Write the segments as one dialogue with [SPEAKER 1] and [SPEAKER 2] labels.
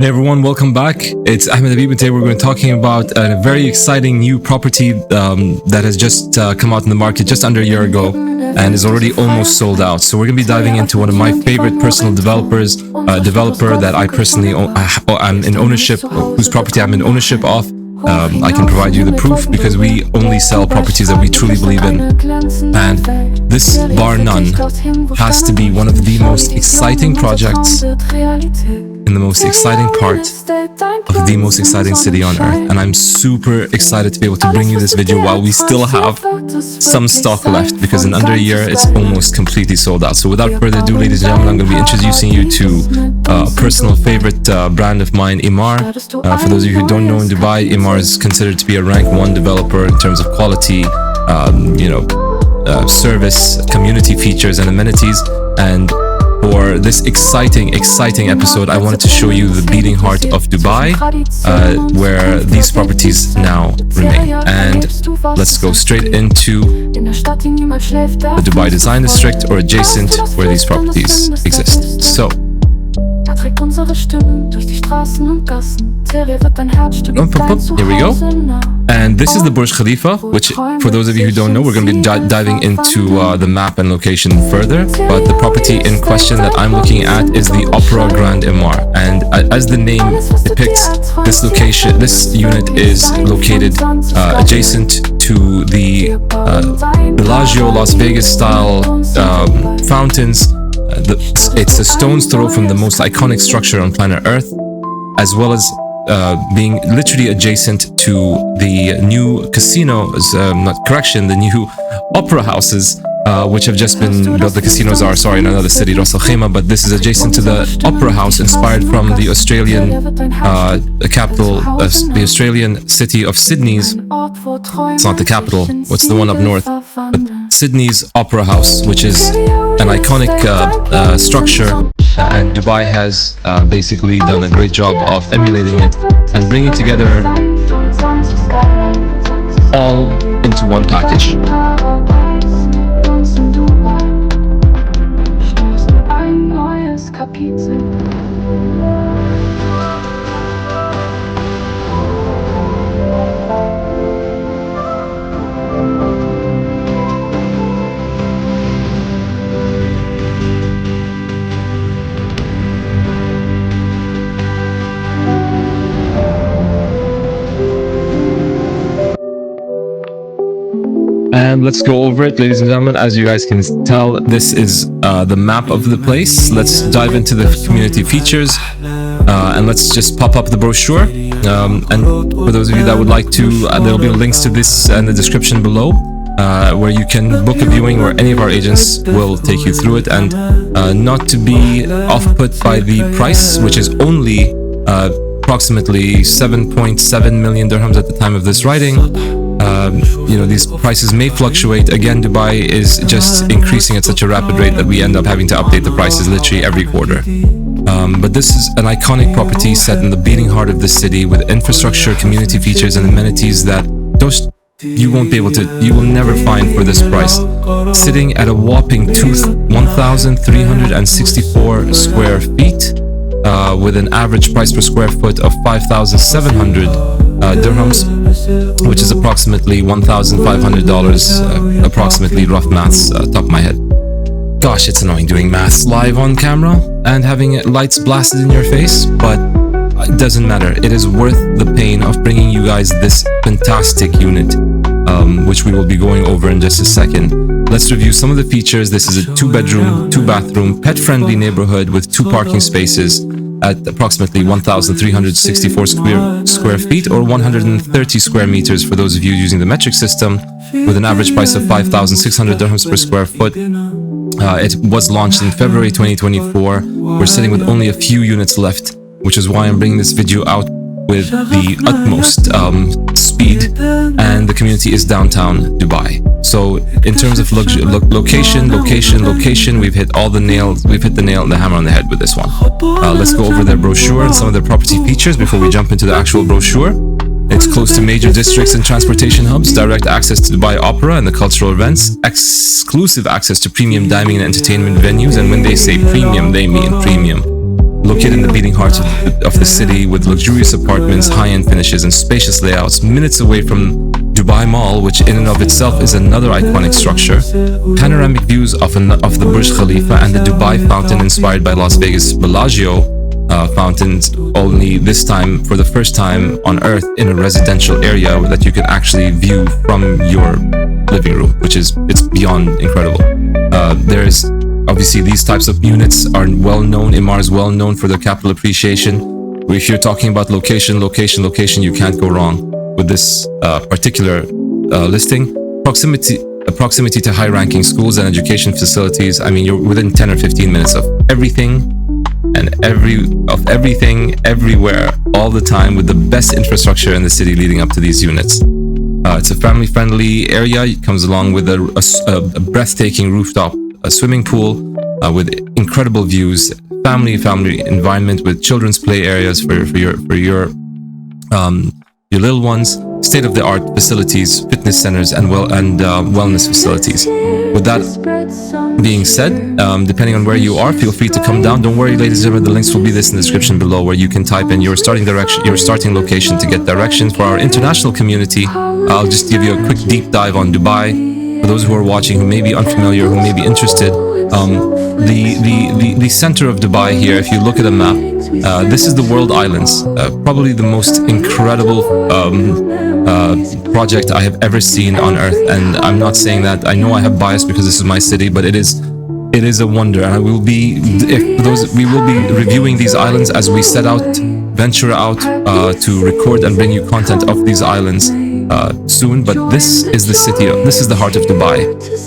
[SPEAKER 1] Hey everyone, welcome back. It's Ahmed Habib, and today we're going to be talking about a very exciting new property that has just come out in the market just under a year ago and is already almost sold out. So we're going to be diving into one of my favorite personal developers, a developer that I personally own, I'm in ownership, whose property I'm in ownership of. I can provide you the proof because we only sell properties that we truly believe in. And this, bar none, has to be one of the most exciting projects in the most exciting part of the most exciting city on earth. And I'm super excited to be able to bring you this video while we still have some stock left, because in under a year it's almost completely sold out. So without further ado, ladies and gentlemen, I'm going to be introducing you to a personal favorite brand of mine, Emaar. For those of you who don't know, in Dubai, Emaar is considered to be a rank 1 developer in terms of quality, service, community features and amenities. And for this exciting episode, I wanted to show you the beating heart of Dubai, where these properties now remain. And let's go straight into the Dubai Design District, or adjacent, where these properties exist. So here we go. And this is the Burj Khalifa, which, for those of you who don't know, we're going to be diving into the map and location further. But the property in question that I'm looking at is the Opera Grand Emaar. And as the name depicts, this unit is located adjacent to the Bellagio Las Vegas style fountains. It's a stone's throw from the most iconic structure on planet Earth, as well as being literally adjacent to the new casinos, the new opera houses, which have just been built. The casinos are, in another city, Ras Al Khaimah, but this is adjacent to the opera house, inspired from the Australian capital, the Australian city of Sydney's. It's not the capital, what's the one up north? But Sydney's Opera House, which is an iconic structure, and Dubai has basically done a great job of emulating it and bringing it together all into one package. And let's go over it, ladies and gentlemen. As you guys can tell, this is the map of the place. Let's dive into the community features, and let's just pop up the brochure. And for those of you that would like to, there will be links to this in the description below, where you can book a viewing, where any of our agents will take you through it. And not to be off-put by the price, which is only approximately 7.7 million dirhams at the time of this writing. These prices may fluctuate. Again, Dubai is just increasing at such a rapid rate that we end up having to update the prices literally every quarter. But this is an iconic property set in the beating heart of the city, with infrastructure, community features and amenities that you will never find for this price. Sitting at a whopping 1,364 square feet, with an average price per square foot of 5,700 dirhams, which is approximately $1,500, approximately, rough maths, top of my head. Gosh, it's annoying doing maths live on camera and having lights blasted in your face, but it doesn't matter. It is worth the pain of bringing you guys this fantastic unit, which we will be going over in just a second. Let's review some of the features. This is a 2-bedroom, 2-bathroom, pet-friendly neighborhood with 2 parking spaces at approximately 1,364 square feet, or 130 square meters for those of you using the metric system, with an average price of 5,600 dirhams per square foot. It was launched in February 2024. We're sitting with only a few units left, which is why I'm bringing this video out with the utmost speed, and the community is downtown Dubai. So in terms of location, we've hit the nail on the hammer on the head with this one. Let's go over their brochure and some of their property features before we jump into the actual brochure. It's close to major districts and transportation hubs, direct access to Dubai Opera and the cultural events, exclusive access to premium dining and entertainment venues, and when they say premium, they mean premium. Located in the beating heart of the city with luxurious apartments, high-end finishes, and spacious layouts, minutes away from Dubai Mall, which in and of itself is another iconic structure, panoramic views of the Burj Khalifa and the Dubai fountain inspired by Las Vegas Bellagio fountains, only this time for the first time on earth in a residential area that you can actually view from your living room, which is it's beyond incredible. There's obviously these types of units are well known. Emaar is well known for their capital appreciation. If you're talking about location, you can't go wrong with this particular listing. Proximity to high-ranking schools and education facilities. I mean, you're within 10 or 15 minutes of everything and everything everywhere all the time, with the best infrastructure in the city leading up to these units. It's a family-friendly area. It comes along with a breathtaking rooftop, a swimming pool with incredible views, family environment with children's play areas for your little ones, state-of-the-art facilities, fitness centers, and wellness facilities. With that being said, depending on where you are, feel free to come down. Don't worry, ladies and gentlemen, the links will be in the description below, where you can type in your starting location to get directions. For our international community, I'll just give you a quick deep dive on Dubai. For those who are watching who may be unfamiliar, who may be interested, the center of Dubai here, if you look at a map, this is the World Islands, probably the most incredible project I have ever seen on Earth. And I'm not saying that, I know I have bias because this is my city, but it is a wonder. And we will be reviewing these islands as we venture out to record and bring you content of these islands soon. But this is the heart of Dubai,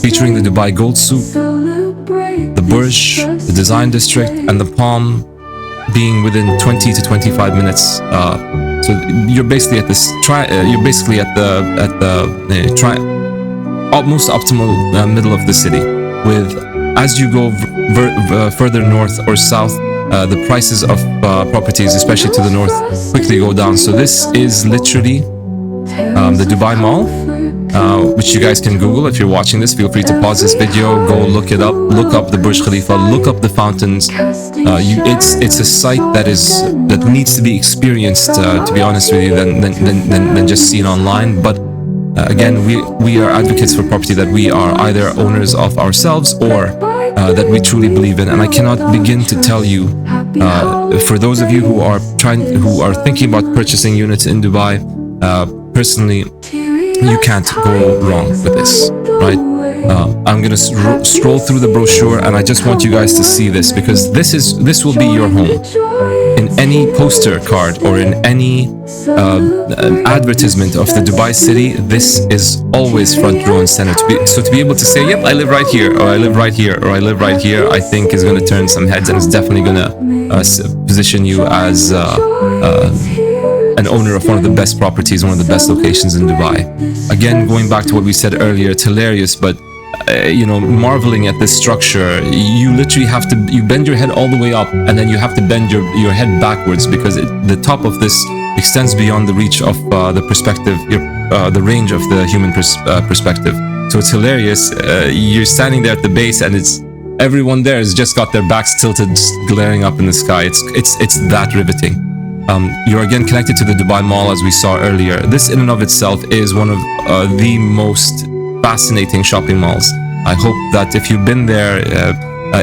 [SPEAKER 1] featuring the Dubai Gold Souk, the Burj, the Design District, and the Palm being within 20 to 25 minutes. So you're basically at this. You're basically at the almost optimal middle of the city. With as you go further north or south, the prices of properties, especially to the north, quickly go down. So this is literally the Dubai Mall, which you guys can Google. If you're watching this, feel free to pause this video, go look it up, look up the Burj Khalifa, look up the fountains. It's a sight that needs to be experienced, to be honest with you, than just seen online. But again, we are advocates for property that we are either owners of ourselves or that we truly believe in. And I cannot begin to tell you, for those of you who are thinking about purchasing units in Dubai, personally, you can't go wrong with this, right? I'm gonna scroll through the brochure, and I just want you guys to see this, because this will be your home. In any poster card or in any advertisement of the Dubai city, this is always front row and center. To be able to say, yep, I live right here, or I live right here, or I live right here, I think is gonna turn some heads, and it's definitely gonna position you as an owner of one of the best properties, one of the best locations in Dubai. Again, going back to what we said earlier, it's hilarious, but marveling at this structure, you literally you bend your head all the way up, and then you have to bend your head backwards, because the top of this extends beyond the reach of the perspective, the range of the human perspective. So it's hilarious. You're standing there at the base, and everyone there has just got their backs tilted, just glaring up in the sky. It's that riveting. You're again connected to the Dubai Mall, as we saw earlier. This in and of itself is one of the most fascinating shopping malls. I hope that if you've been there,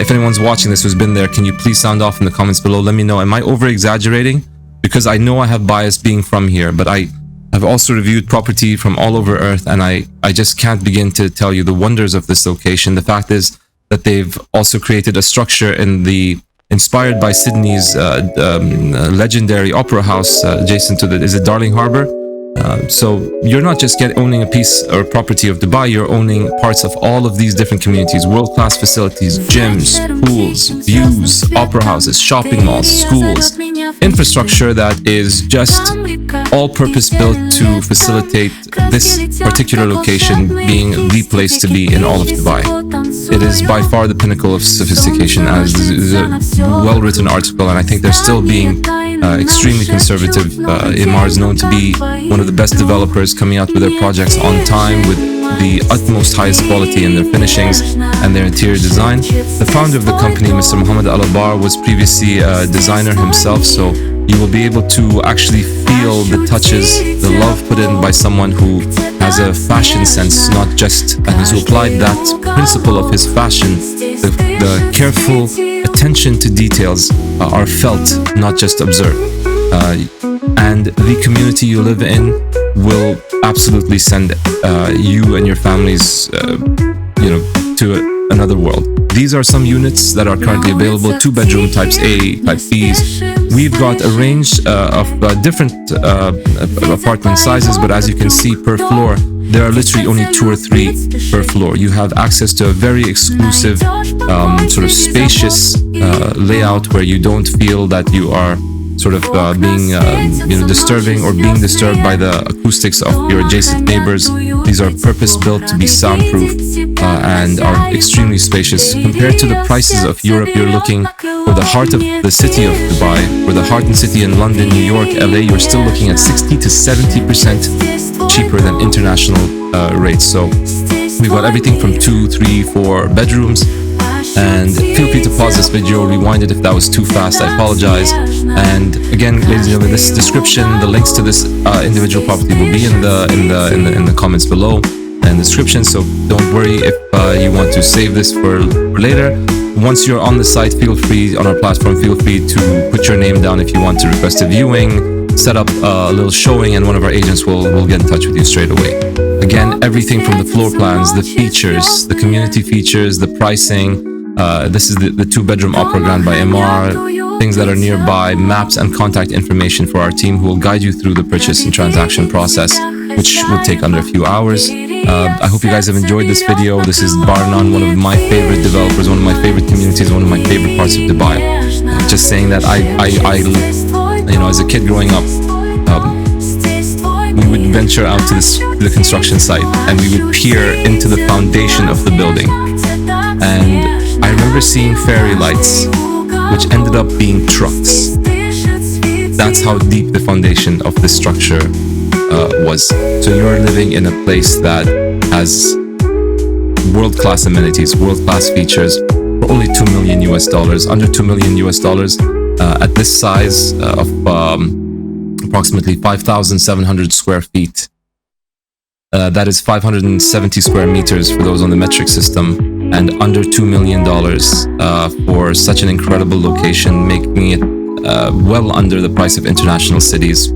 [SPEAKER 1] if anyone's watching this who's been there, can you please sound off in the comments below? Let me know. Am I over-exaggerating? Because I know I have bias being from here, but I have also reviewed property from all over Earth, and I just can't begin to tell you the wonders of this location. The fact is that they've also created a structure inspired by Sydney's legendary opera house adjacent to is it Darling Harbour? So you're not just owning a piece or property of Dubai, you're owning parts of all of these different communities, world-class facilities, gyms, pools, views, opera houses, shopping malls, schools, infrastructure that is just all-purpose built to facilitate this particular location being the place to be in all of Dubai. It is by far the pinnacle of sophistication, as is a well-written article, and I think they're still being extremely conservative. Emaar is known to be one of the best developers, coming out with their projects on time with the utmost highest quality in their finishings and their interior design. The founder of the company, Mr. Mohammed Al-Abar, was previously a designer himself, so you will be able to actually feel the touches, the love put in by someone who has a fashion sense, not just, and who applied that principle of his fashion. The careful attention to details are felt, not just observed. And the community you live in will absolutely send you and your families, to another world. These are some units that are currently available: 2-bedroom types A, type Bs. We've got a range of different apartment sizes, but as you can see per floor, there are literally only 2 or 3 per floor. You have access to a very exclusive, sort of spacious layout where you don't feel that you are sort of being disturbing or being disturbed by the acoustics of your adjacent neighbors. These are purpose-built to be soundproof and are extremely spacious. Compared to the prices of Europe, you're looking for the heart of the city of Dubai, for the heart and city in London, New York, LA, you're still looking at 60 to 70% cheaper than international rates. So we've got everything from 2, 3, 4 bedrooms. And feel free to pause this video, rewind it if that was too fast, I apologize. And again, ladies and gentlemen, this description, the links to this individual property will be in the comments below and description, so don't worry if you want to save this for later. Once you're on the site, feel free, on our platform, feel free to put your name down if you want to request a viewing, set up a little showing, and one of our agents will get in touch with you straight away. Again, everything from the floor plans, the features, the community features, the pricing. This is the 2-bedroom opera grand by Emaar, things that are nearby, maps and contact information for our team who will guide you through the purchase and transaction process, which will take under a few hours. I hope you guys have enjoyed this video. This is bar none one of my favorite developers, one of my favorite communities, one of my favorite parts of Dubai. Just saying that I as a kid growing up, we would venture out to the construction site and we would peer into the foundation of the building. And I remember seeing fairy lights, which ended up being trucks. That's how deep the foundation of this structure was. So you're living in a place that has world-class amenities, world-class features for only $2 million, under $2 million at this size of approximately 5,700 square feet. That is 570 square meters for those on the metric system, and under $2 million for such an incredible location, making it well under the price of international cities.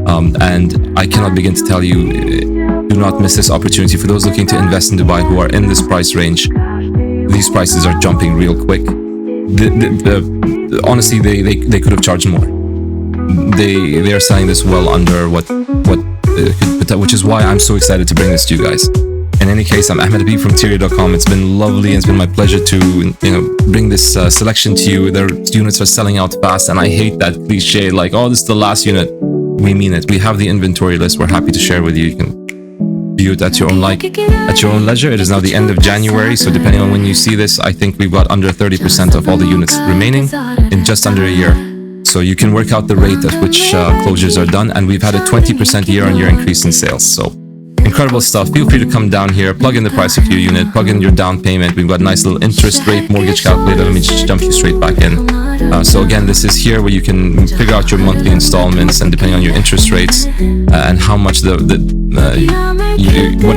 [SPEAKER 1] And I cannot begin to tell you, do not miss this opportunity. For those looking to invest in Dubai who are in this price range, these prices are jumping real quick. Honestly, they could have charged more. They are selling this well under what which is why I'm so excited to bring this to you guys. In any case, I'm Ahmed Habib from Teerya.com. It's been lovely and it's been my pleasure to bring this selection to you. Their units are selling out fast, and I hate that cliche like, oh, this is the last unit. We mean it. We have the inventory list. We're happy to share with you. You can view it at your own at your own leisure. It is now the end of January, so depending on when you see this, I think we've got under 30% of all the units remaining in just under a year. So you can work out the rate at which closures are done, and we've had a 20% year-on-year increase in sales. So incredible stuff. Feel free to come down here, plug in the price of your unit, plug in your down payment. We've got a nice little interest rate mortgage calculator. Let me just jump you straight back in. So again, this is here where you can figure out your monthly installments, and depending on your interest rates and how much what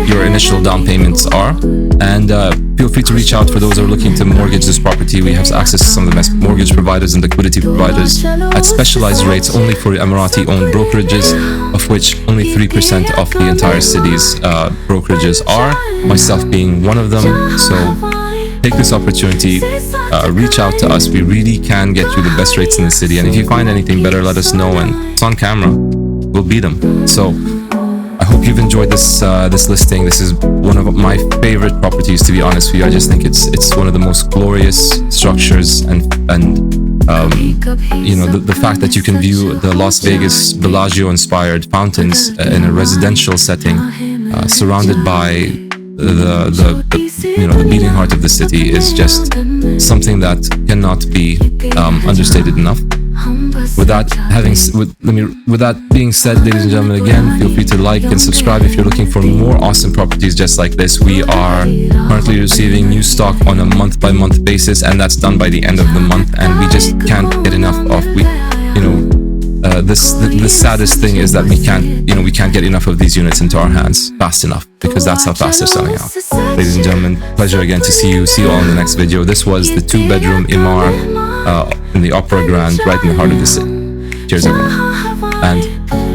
[SPEAKER 1] your initial down payments are. And feel free to reach out for those who are looking to mortgage this property. We have access to some of the best mortgage providers and liquidity providers at specialized rates only for Emirati-owned brokerages, of which only 3% of the entire city's brokerages are, myself being one of them. So take this opportunity, reach out to us. We really can get you the best rates in the city, and if you find anything better, let us know, and it's on camera. We'll beat them. So I hope you've enjoyed this listing. This is one of my favorite properties, to be honest with you. I just think it's one of the most glorious structures, and the fact that you can view the Las Vegas Bellagio inspired fountains in a residential setting, surrounded by the beating heart of the city, is just something that cannot be understated enough. with that being said, ladies and gentlemen, again, feel free to like and subscribe if you're looking for more awesome properties just like this. We are currently receiving new stock on a month-by-month basis, and that's done by the end of the month, and we just can't get enough of the saddest thing is that we can't get enough of these units into our hands fast enough, because that's how fast they're selling out. Ladies and gentlemen, pleasure again to see you all in the next video. This was the 2-bedroom Emaar in the Opera Grand, right in the heart of the city. Cheers everyone, and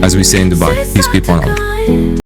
[SPEAKER 1] as we say in Dubai, peace be upon all.